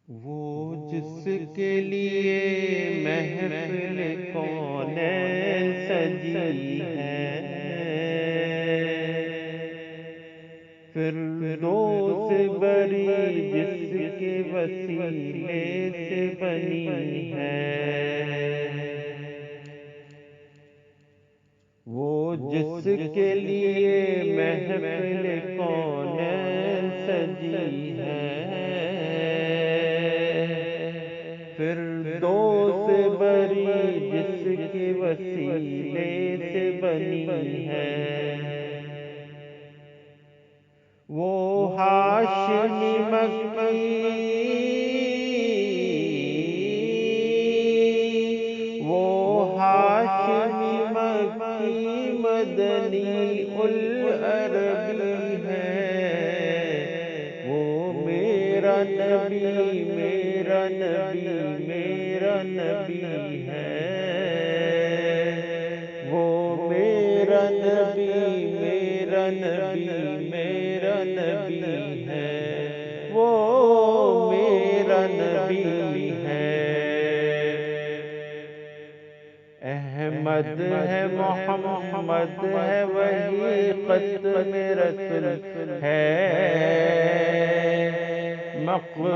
وہ جس کے لیے محفل کونین سجی ہے، فردوس بری جس کے وسیلے سے بنی ہے، وہ جس کے لیے محفل کونین سجی ہے، فردوس بری جس کے وسیلے سے بنی ہے، وہ ہاشمی مکی، وہ ہاشمی مکی مدنی العربی ہے، وہ میرا نبی میرا نبی میرا نبی ہے، وہ میرا نبی میرا نبی میرا نبی ہے، وہ میرا نبی ہے۔ احمد ہے محمد ہے وہی ختم رسول ہے، مقبول